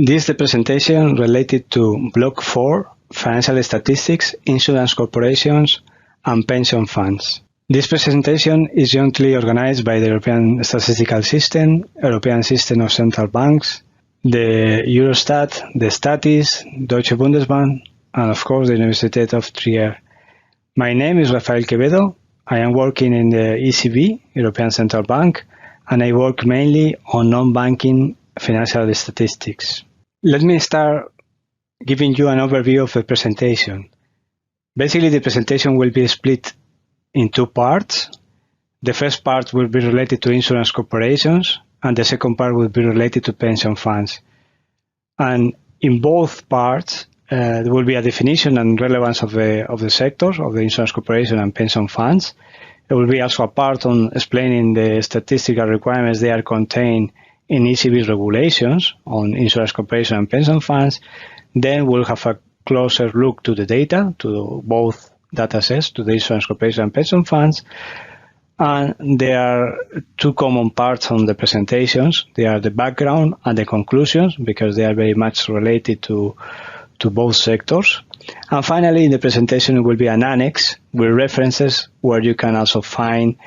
This is the presentation related to Block 4, Financial Statistics, Insurance Corporations, and Pension Funds. This presentation is jointly organized by the European Statistical System, European System of Central Banks, the Eurostat, the Statis, Deutsche Bundesbank, and of course the University of Trier. My name is Rafael Quevedo. I am working in the ECB, European Central Bank, and I work mainly on non-banking financial statistics. Let me start giving you an overview of the presentation. Basically, the presentation will be split in two parts. The first part will be related to insurance corporations, and the second part will be related to pension funds. And in both parts, there will be a definition and relevance of the sectors of the insurance corporation and pension funds. There will be also a part on explaining the statistical requirements they are contained in ECB regulations on insurance corporation and pension funds. Then we'll have a closer look to the data, to both data sets, to the insurance corporation and pension funds. And there are two common parts on the presentations. They are the background and the conclusions, because they are very much related to both sectors. And finally, in the presentation, it will be an annex with references where you can also find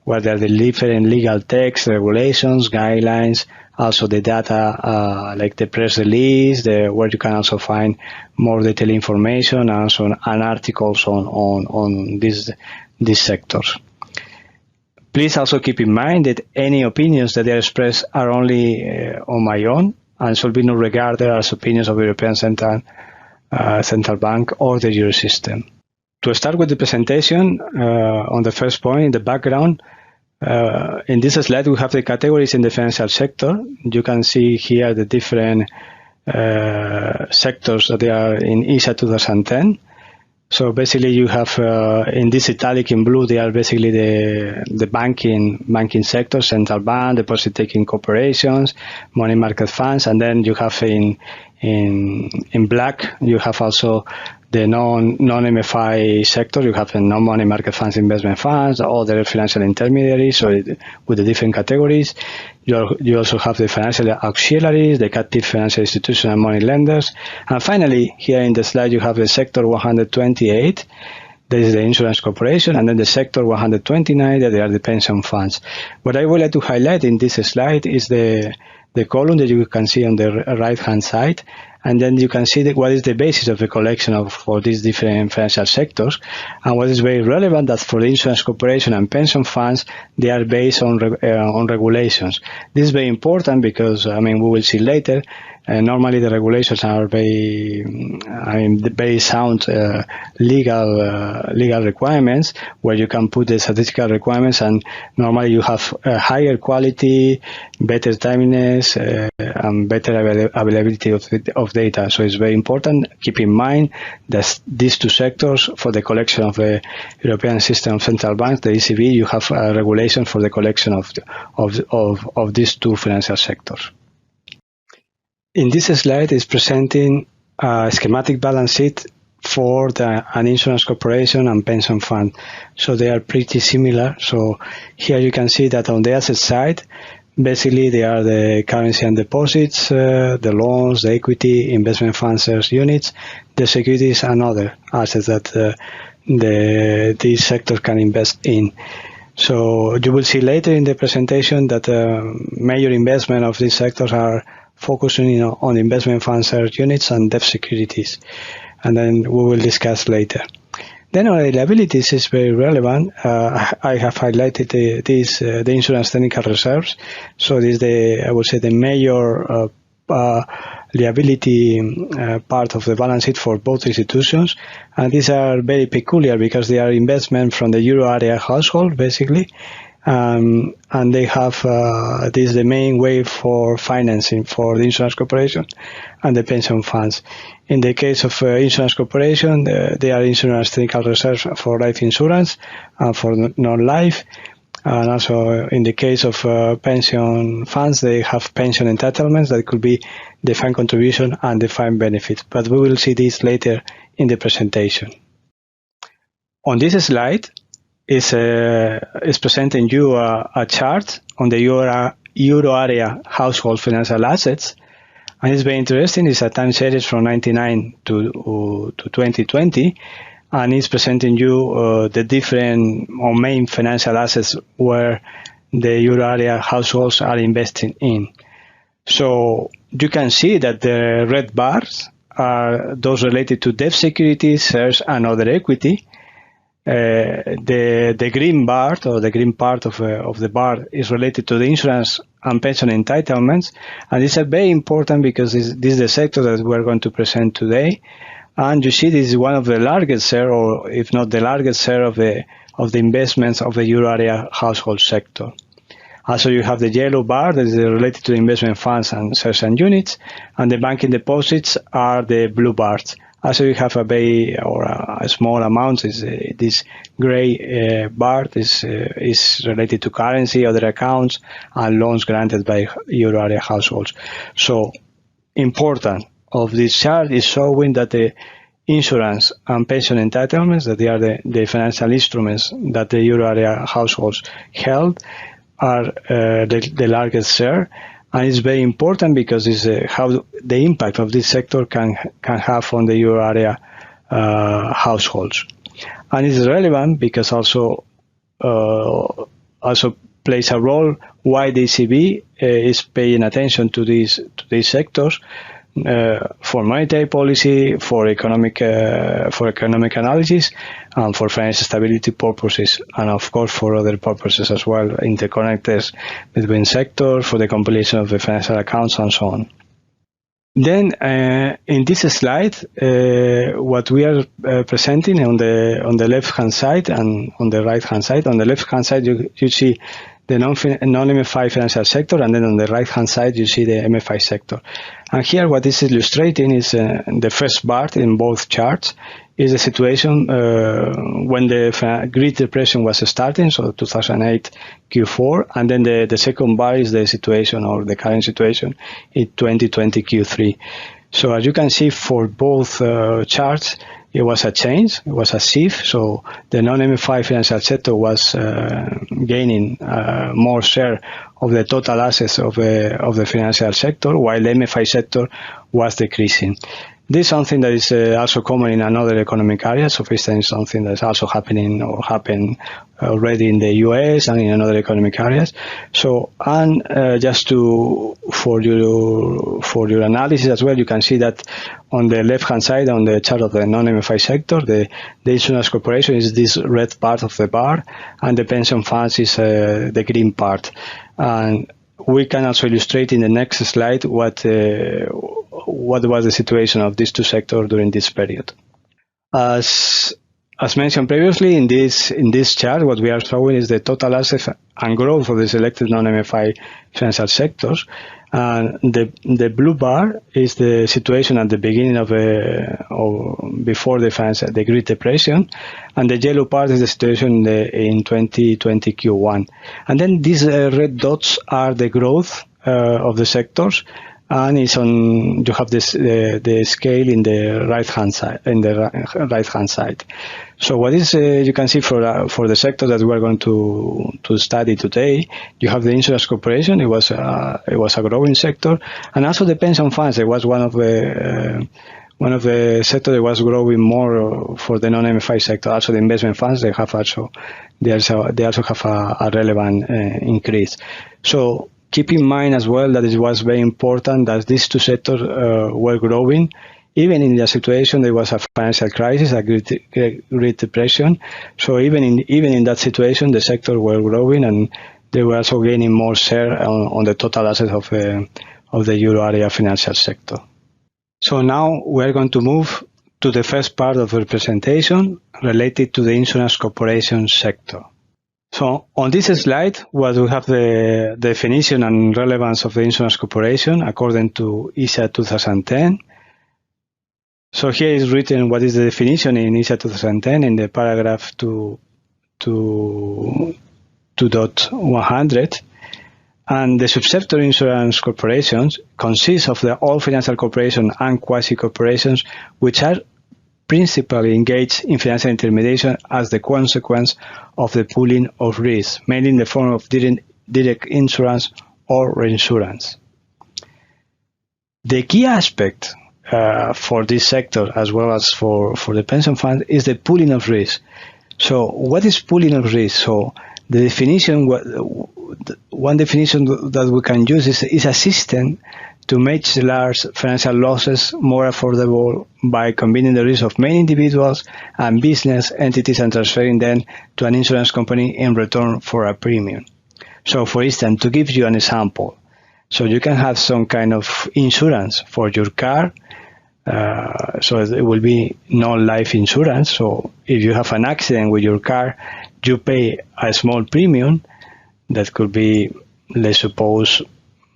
where there are the different legal texts, regulations, guidelines, also the data like the press release, where you can also find more detailed information, and also and articles on these sectors. Please also keep in mind that any opinions that are expressed are only on my own and should be not regarded as opinions of the European Central Bank or the Eurosystem. To start with the presentation, on the first point, in the background, in this slide we have the categories in the financial sector. You can see here the different sectors that they are in ISA 2010. So basically you have in this italic in blue, they are basically the banking sector, central bank, deposit taking corporations, money market funds, and then you have in black, you have also the non-MFI sector. You have the non-money market funds, investment funds, other financial intermediaries, so with the different categories. You also have the financial auxiliaries, the captive financial institutions and money lenders. And finally, here in the slide, you have the sector 128. This is the insurance corporation, and then the sector 129, that they are the pension funds. What I would like to highlight in this slide is the column that you can see on the right-hand side, and then you can see what is the basis of the collection for these different financial sectors. And what is very relevant, that for the insurance corporation and pension funds, they are based on regulations. This is very important because, we will see later, normally the regulations are very sound legal requirements, where you can put the statistical requirements, and normally you have higher quality, better timeliness, and better availability of data. So it's very important. Keep in mind that these two sectors, for the collection of the European System of Central Banks, the ECB, you have a regulation for the collection of these two financial sectors. In this slide is presenting a schematic balance sheet for an insurance corporation and pension fund. So they are pretty similar. So here you can see that on the asset side, basically they are the currency and deposits, the loans, the equity, investment funds, shares, units, the securities, and other assets that this sector can invest in. So you will see later in the presentation that major investment of these sectors are focusing on investment funds, shares, units, and debt securities, and then we will discuss later. Then on liabilities is very relevant. I have highlighted the insurance technical reserves. So this is I would say the major liability part of the balance sheet for both institutions, and these are very peculiar because they are investment from the euro area household, basically. And they have this is the main way for financing for the insurance corporation and the pension funds. In the case of insurance corporation, they are insurance technical reserves for life insurance and for non-life. And also in the case of pension funds, they have pension entitlements that could be defined contribution and defined benefit. But we will see this later in the presentation. On this slide, is presenting you a chart on the euro area household financial assets, And it's very interesting. It's a time series from 1999 to 2020, and it's presenting you the different or main financial assets where the euro area households are investing in. So you can see that the red bars are those related to debt securities, shares, and other equity. The green bar, or the green part of the bar, is related to the insurance and pension entitlements, and these are very important because this is the sector that we're going to present today. And you see, this is one of the largest share, or if not the largest share, of the investments of the euro area household sector. Also, you have the yellow bar that is related to investment funds and shares and units, and the banking deposits are the blue bars. Also, you have a small amount. This gray bar is related to currency, other accounts, and loans granted by euro area households. So, important of this chart is showing that the insurance and pension entitlements, that they are the financial instruments that the euro area households held, are the largest share. And it's very important because it's how the impact of this sector can have on the euro area households. And it's relevant because also plays a role why the ECB is paying attention to these sectors for monetary policy, for economic analysis, and for financial stability purposes, and of course for other purposes as well, interconnectors between sectors, for the compilation of the financial accounts, and so on. Then in this slide, what we are presenting on the left hand side and on the right hand side. On the left hand side, you see the non-MFI financial sector, and then on the right-hand side, you see the MFI sector. And here, what this is illustrating is the first bar in both charts is the situation when the Great Depression was starting, so 2008 Q4, and then the second bar is the situation, or the current situation, in 2020 Q3. So as you can see, for both charts, it was a change, it was a shift. So the non-MFI financial sector was gaining more share of the total assets of the financial sector, while the MFI sector was decreasing. This is something that is also common in another economic areas. So, for instance, something that's also happening or happened already in the US and in other economic areas. So, and just for your analysis as well, you can see that on the left-hand side, on the chart of the non-MFI sector, the insurance corporation is this red part of the bar, and the pension funds is the green part. And we can also illustrate in the next slide what was the situation of these two sectors during this period. As mentioned previously, in this chart, what we are showing is the total assets and growth of the selected non-MFI financial sectors. And the blue bar is the situation at the beginning or before the Great Depression, and the yellow part is the situation in 2020 Q1. And then these red dots are the growth of the sectors, and you have the scale in the right hand side. So what is you can see for the sector that we are going to study today, you have the insurance corporation. It was a growing sector, and also the pension funds. It was one of the sector that was growing more for the non-MFI sector. Also the investment funds, they also have a relevant increase. So keep in mind as well that it was very important that these two sectors were growing, even in the situation there was a financial crisis, a Great Depression. So even in that situation, the sectors were growing, and they were also gaining more share on the total assets of the euro area financial sector. So now we're going to move to the first part of the presentation related to the insurance corporation sector. So on this slide, what we have the definition and relevance of the insurance corporation according to ISA 2010. So here is written what is the definition in ISA 2010 in the paragraph 2.100. And the subsector insurance corporations consist of all financial corporations and quasi-corporations which are principally engaged in financial intermediation as the consequence of the pooling of risk, mainly in the form of direct insurance or reinsurance. The key aspect for this sector, as well as for the pension fund, is the pooling of risk. So what is pooling of risk? So the definition, one definition that we can use is a system to make large financial losses more affordable by combining the risk of many individuals and business entities and transferring them to an insurance company in return for a premium. So for instance, to give you an example, so you can have some kind of insurance for your car. So it will be non-life insurance. So if you have an accident with your car, you pay a small premium that could be, let's suppose,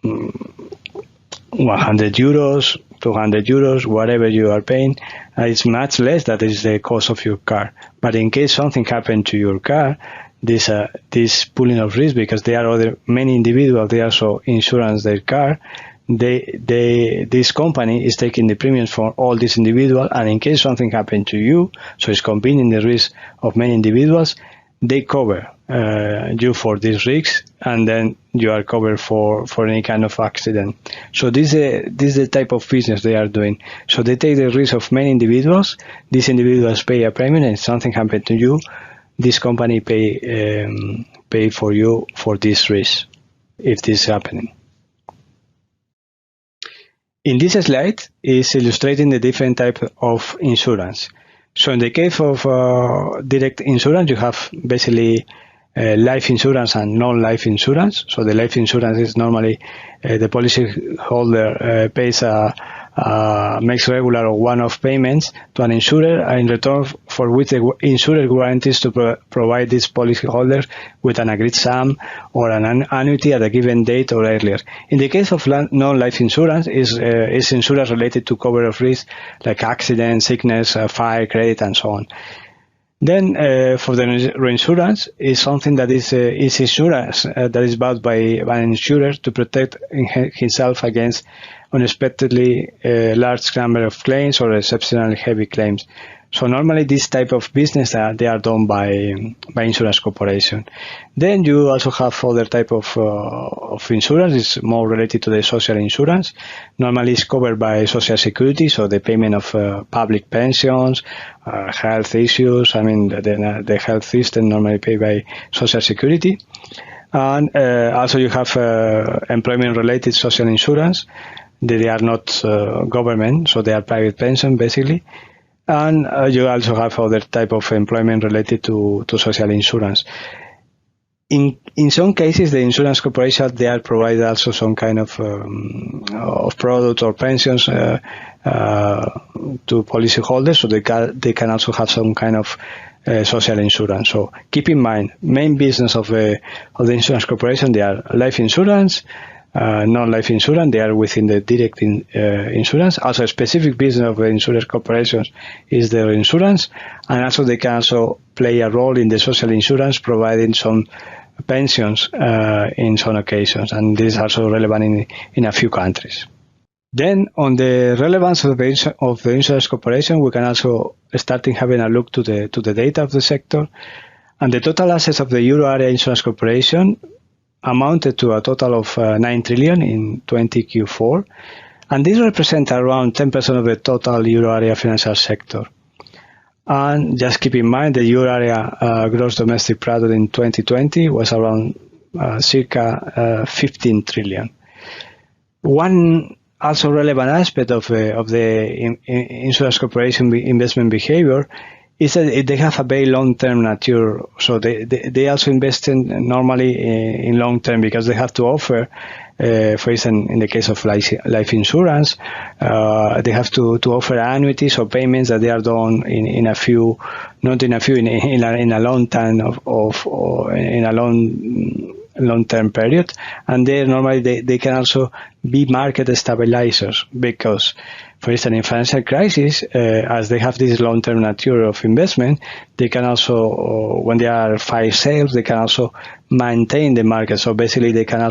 100 euros, 200 euros, whatever you are paying. It's much less. That is the cost of your car. But in case something happened to your car, this pooling of risk, because there are many individuals, they also insurance their car. This company is taking the premiums for all these individuals, and in case something happened to you, so it's combining the risk of many individuals, they cover you for these risks, and then you are covered for any kind of accident. So this is the type of business they are doing. So they take the risk of many individuals. These individuals pay a premium, and if something happened to you, this company pay for you for this risk if this is happening. In this slide is illustrating the different type of insurance. So in the case of direct insurance, you have basically life insurance and non-life insurance. So the life insurance is normally the policyholder pays makes regular or one-off payments to an insurer in return for which the insurer guarantees to provide these policyholders with an agreed sum or an annuity at a given date or earlier. In the case of non-life insurance, is insurance related to cover of risk like accident, sickness, fire, credit, and so on. Then for the reinsurance is something that is insurance that is bought by an insurer to protect himself against unexpectedly large number of claims or exceptionally heavy claims. So normally this type of business they are done by insurance corporation. Then you also have other type of insurance. It's more related to the social insurance. Normally it's covered by Social Security, so the payment of public pensions, health issues. I mean the health system normally paid by Social Security. And also you have employment-related social insurance. They are not government, so they are private pension basically. And you also have other type of employment related to social insurance. In some cases, the insurance corporation they are provide also some kind of product or pensions to policyholders, so they can also have some kind of social insurance. So keep in mind, main business of the insurance corporation, they are life insurance. Non-life insurance, they are within the direct insurance. Also, a specific business of the insurance corporations is their insurance, and also they can also play a role in the social insurance, providing some pensions in some occasions, and this is also relevant in a few countries. Then, on the relevance of the insurance corporation, we can also start having a look to the data of the sector, and the total assets of the Euro Area Insurance Corporation amounted to a total of 9 trillion in 20Q4, and this represents around 10% of the total euro area financial sector. And just keep in mind the euro area gross domestic product in 2020 was around circa 15 trillion. One also relevant aspect of the insurance corporation investment behavior is that they have a very long-term nature, so they also invest normally in long-term because they have to offer, for instance, in the case of life insurance, they have to offer annuities or payments that they are done in a long time in a long-term period, and normally they can also be market stabilizers because, for instance, in financial crisis, as they have this long-term nature of investment, they can also, when there are fire sales, they can also maintain the market. So basically, they can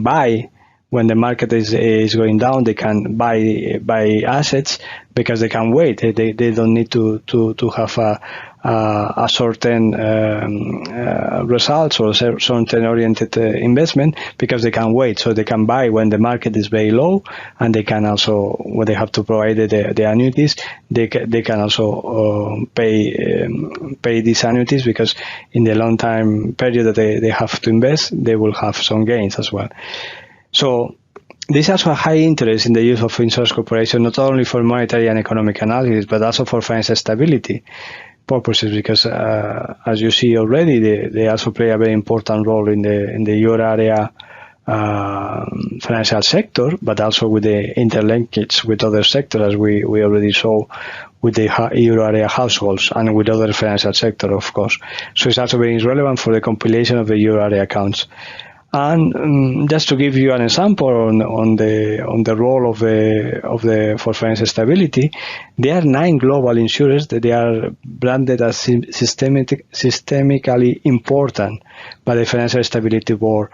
buy when the market is going down. They can buy assets because they can wait. They don't need to have a certain results or certain oriented investment, because they can wait. So they can buy when the market is very low, and they can also, when they have to provide the annuities, they can also pay these annuities, because in the long time period that they have to invest, they will have some gains as well. So there's also a high interest in the use of insurance corporation, not only for monetary and economic analysis, but also for financial stability purposes, because as you see already, they also play a very important role in the euro area financial sector, but also with the interlinkage with other sectors, as we already saw with the euro area households and with other financial sector, of course. So it's also very relevant for the compilation of the euro area accounts. And just to give you an example on the role of the for financial stability, there are 9 global insurers that they are branded as systemically important by the Financial Stability Board.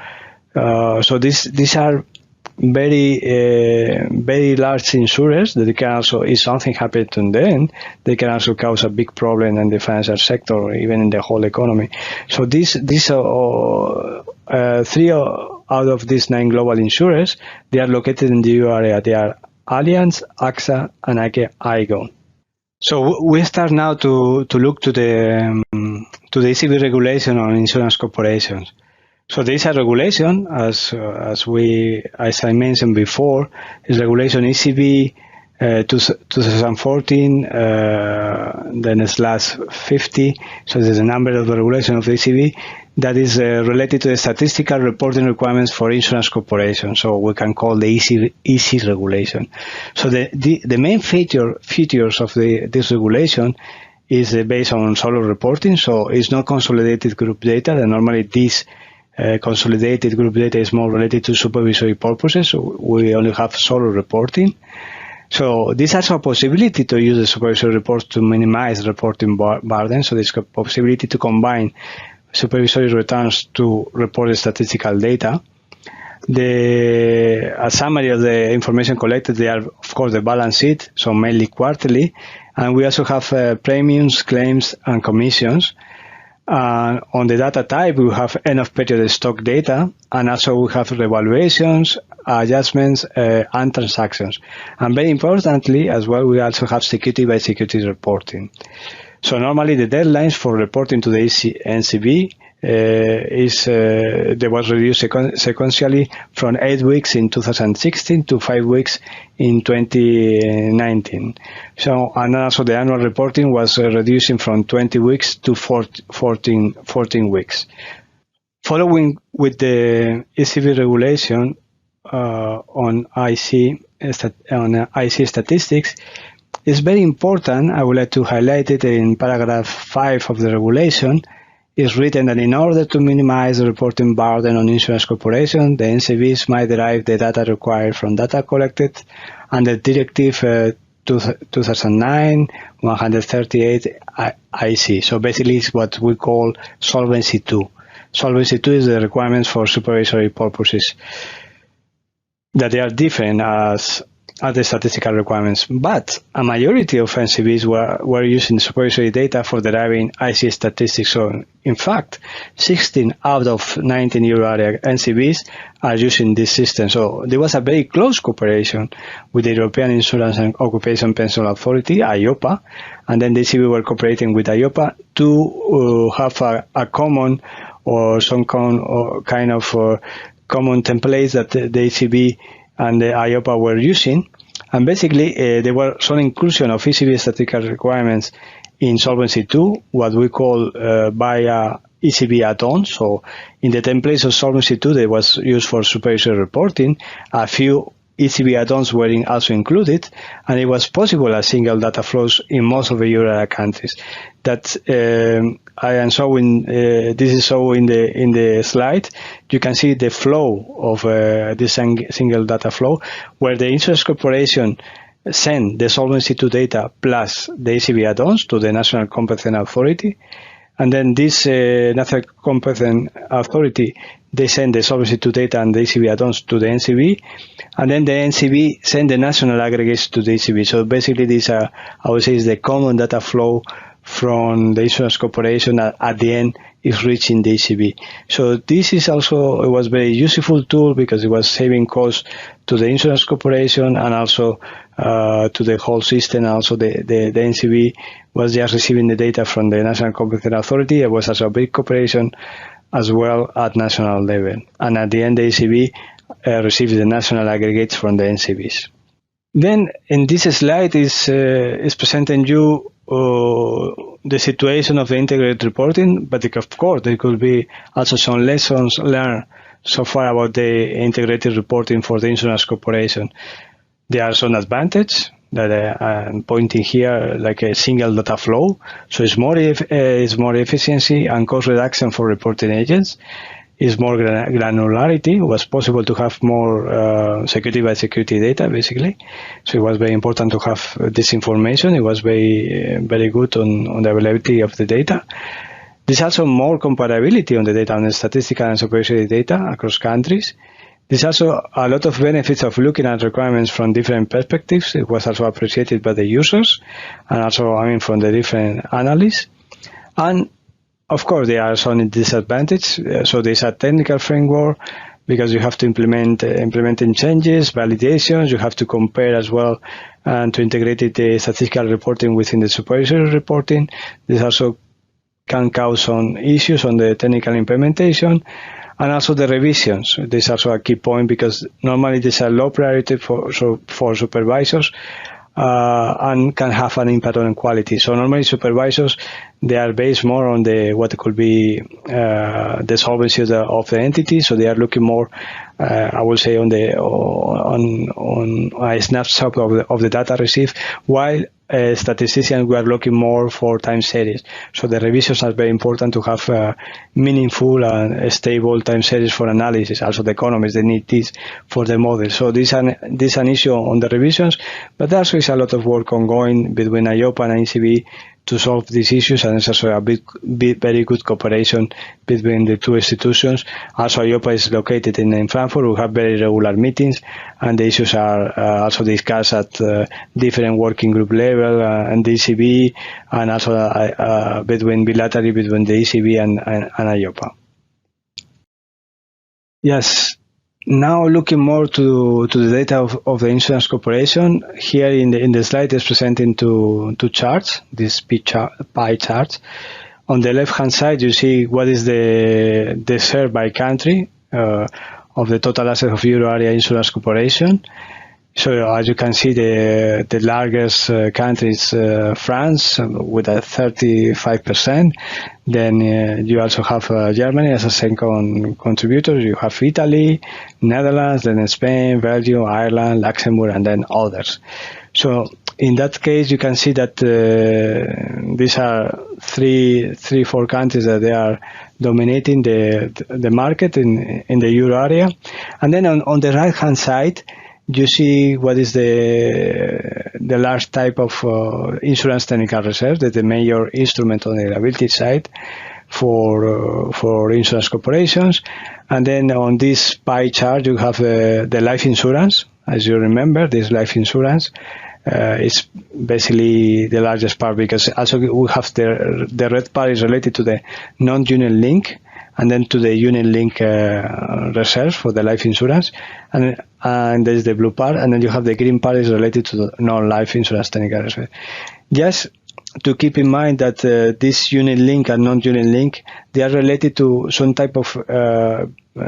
So these are very large insurers that they can also, if something happens to them, they can also cause a big problem in the financial sector or even in the whole economy. So these 3 out of these 9 global insurers, they are located in the euro area. They are Allianz, AXA, and IGO. So we start now to look to the ECB regulation on insurance corporations. So there is a regulation, as I mentioned before, is regulation ECB 2014, then /50. So there's a number of the regulation of the ECB that is related to the statistical reporting requirements for insurance corporations. So we can call the EC regulation. So the main features of this regulation is based on solo reporting. So it's not consolidated group data. And normally this consolidated group data is more related to supervisory purposes. So we only have solo reporting. So this has a possibility to use the supervisory reports to minimize reporting burden. So there's a possibility to combine supervisory returns to report the statistical data. A summary of the information collected, they are, of course, the balance sheet, so mainly quarterly. And we also have premiums, claims, and commissions. On the data type, we have end of period stock data, and also we have revaluations, adjustments, and transactions. And very importantly, as well, we also have security by security reporting. So normally the deadlines for reporting to the NCB they was reduced sequentially from 8 weeks in 2016 to 5 weeks in 2019. So, and also the annual reporting was reducing from 20 weeks to 14 weeks. Following with the ECB regulation on IC statistics, it's very important. I would like to highlight it in paragraph 5 of the regulation. It's written that in order to minimize the reporting burden on insurance corporations, the NCBs might derive the data required from data collected under Directive 2009/138 IC. So basically it's what we call Solvency II. Solvency II is the requirements for supervisory purposes, that they are different as the statistical requirements, but a majority of NCBs were using supervisory data for deriving IC statistics. So, in fact, 16 out of 19 euro area NCBs are using this system. So there was a very close cooperation with the European Insurance and Occupation Pension Authority, EIOPA, and then the ECB were cooperating with EIOPA to have a common or some kind of common templates that the ECB and the EIOPA were using. And basically, there were some inclusion of ECB statistical requirements in Solvency II, what we call via ECB add-ons. So in the templates of Solvency II, they was used for supervisory reporting. A few ECB add-ons were also included, and it was possible as single data flows in most of the euro area countries. That I am showing. This is so in the slide. You can see the flow of this single data flow, where the insurance corporation send the Solvency II data plus the ECB add-ons to the National Competent Authority, and then this National Competent Authority, they send the Solvency II data and the ECB add-ons to the NCB, and then the NCB send the national aggregates to the ECB. So basically, this I would say is the common data flow from the insurance corporation at the end is reaching the ECB. So this is also, it was very useful tool because it was saving costs to the insurance corporation and also to the whole system. Also the NCB was just receiving the data from the National Competent Authority. It was also a big corporation as well at national level. And at the end, the ECB receives the national aggregates from the NCBs. Then in this slide is presenting you the situation of the integrated reporting, but of course there could be also some lessons learned so far about the integrated reporting for the insurance corporation. There are some advantages that I'm pointing here, like a single data flow. So it's more efficiency and cost reduction for reporting agents. Is more granularity. It was possible to have more security by security data, basically. So it was very important to have this information. It was very good on the availability of the data. There's also more comparability on the data, on the statistical and supervisory data across countries. There's also a lot of benefits of looking at requirements from different perspectives. It was also appreciated by the users and also, from the different analysts. And of course, there are some disadvantages. So there's a technical framework because you have to implementing changes, validations. You have to compare as well and to integrate the statistical reporting within the supervisory reporting. This also can cause some issues on the technical implementation and also the revisions. This is also a key point because normally there's a low priority for supervisors. And can have an impact on quality. So normally supervisors, they are based more on what could be the solvency of the entity. So they are looking more, I would say, on a snapshot of the data received, while statisticians were looking more for time series. So the revisions are very important to have meaningful and stable time series for analysis. Also the economists, they need this for the model. So this is an issue on the revisions, but also is a lot of work ongoing between IOPA and ECB to solve these issues, and it's also a very good cooperation between the two institutions. Also, IOPA is located in Frankfurt. We have very regular meetings, and the issues are also discussed at different working group level and the ECB, and also bilaterally between the ECB and IOPA. Yes. Now looking more to the data of the insurance corporation, here in the slide is presenting two charts, these pie charts. On the left-hand side, you see what is the share by country of the total assets of Euro area insurance corporation. So as you can see, the largest country is France with a 35%. Then you also have Germany as a second contributor. You have Italy, Netherlands, then Spain, Belgium, Ireland, Luxembourg, and then others. So in that case, you can see that these are four countries that they are dominating the market in the Euro area. And then on the right-hand side, you see what is the large type of insurance technical reserve, that the major instrument on the liability side for insurance corporations. And then on this pie chart, you have the life insurance. As you remember, this life insurance is basically the largest part, because also we have the red part is related to the non-unit link, and then to the unit link reserves for the life insurance, and there's the blue part, and then you have the green part is related to the non-life insurance technical reserve. Just to keep in mind that this unit link and non-unit link, they are related to some type of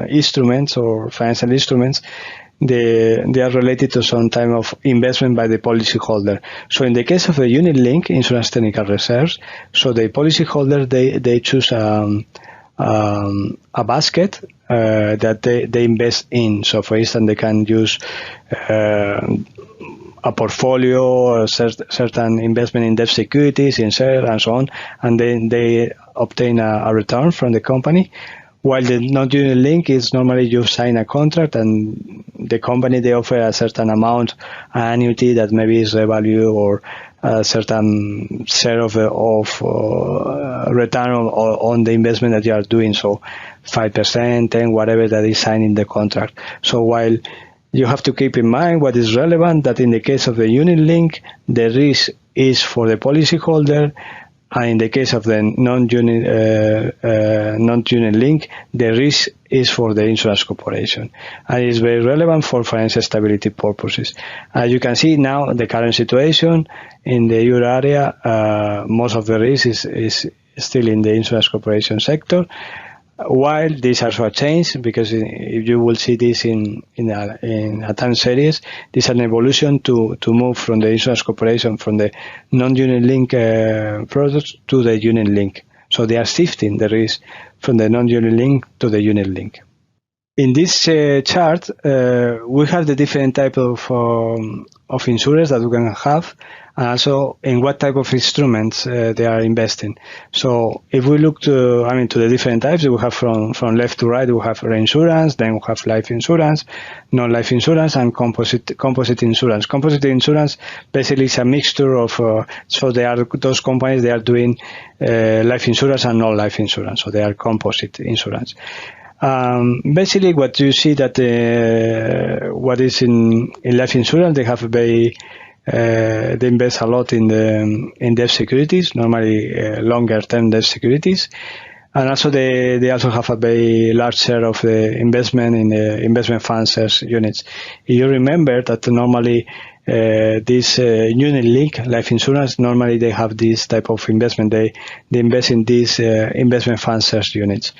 instruments or financial instruments. They are related to some type of investment by the policyholder. So in the case of the unit link insurance technical reserves, so the policyholder, they choose a basket that they invest in. So for instance, they can use a portfolio or certain investment in debt securities, in shares, and so on, and then they obtain a return from the company. While the non-unit link is normally you sign a contract and the company, they offer a certain amount, annuity that maybe is a value or a certain share of return on the investment that you are doing. So 5%, 10, whatever that is signed in the contract. So while you have to keep in mind what is relevant, that in the case of the unit link, the risk is for the policyholder, And in the case of the non-unit link, the risk is for the insurance corporation, and it's very relevant for financial stability purposes. As you can see now, the current situation in the euro area, most of the risk is still in the insurance corporation sector. While this also a change, because if you will see this in a time series, this is an evolution to move from the insurance corporation from the non-unit link products to the unit link. So they are shifting the risk from the non-unit link to the unit link. In this chart, we have the different type of insurers that we can have, and also in what type of instruments they are investing. So if we look to the different types, we have from left to right, we have reinsurance, then we have life insurance, non-life insurance, and composite insurance. Composite insurance basically is a mixture of, so they are those companies, they are doing life insurance and non-life insurance, so they are composite insurance. Basically, what you see that what is in life insurance, they have they invest a lot in debt securities, normally longer term debt securities, and also they also have a very large share of the investment in the investment funds as units. You remember that normally this unit link life insurance, normally they have this type of investment. They invest in these investment funds as units.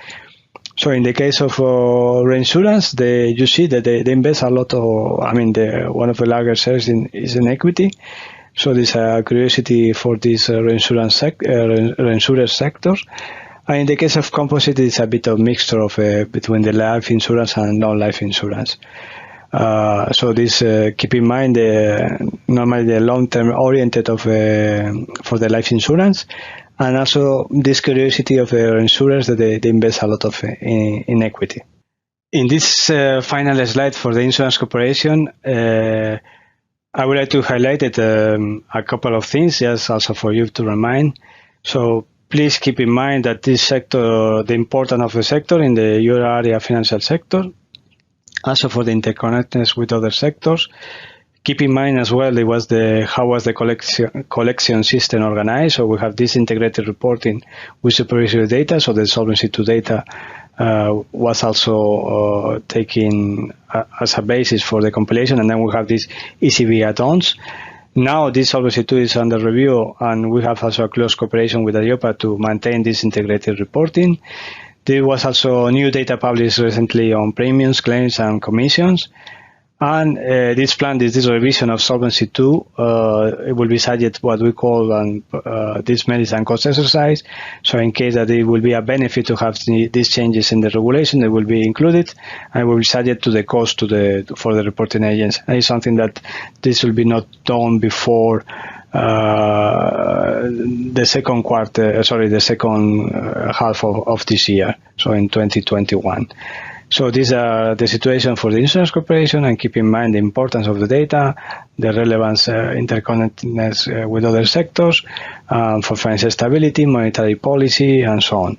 So in the case of reinsurance, you see that they invest a lot of, one of the largest shares is in equity. So there's a curiosity for this reinsurance sector. And in the case of composite, it's a bit of mixture of between the life insurance and non-life insurance. So this keep in mind normally the long-term oriented of for the life insurance. And also this curiosity of the insurers that they invest a lot of in equity. In this final slide for the insurance corporation, I would like to highlight a couple of things, just also for you to remind. So please keep in mind that this sector, the importance of the sector in the euro area financial sector, also for the interconnectedness with other sectors. Keep in mind as well, how was the collection system organized. So we have this integrated reporting with supervisory data. So the Solvency II data was also taken as a basis for the compilation. And then we have these ECB add-ons. Now this Solvency II is under review, and we have also a close cooperation with EIOPA to maintain this integrated reporting. There was also new data published recently on premiums, claims, and commissions. And this revision of Solvency II, it will be subject to what we call this merits and cost exercise. So in case that it will be a benefit to have these changes in the regulation, they will be included, and will be subject to the cost for the reporting agents. And it's something that this will be not done before the second half of this year, so in 2021. So these are the situation for the insurance corporation, and keep in mind the importance of the data, the relevance, interconnectedness with other sectors, for financial stability, monetary policy, and so on.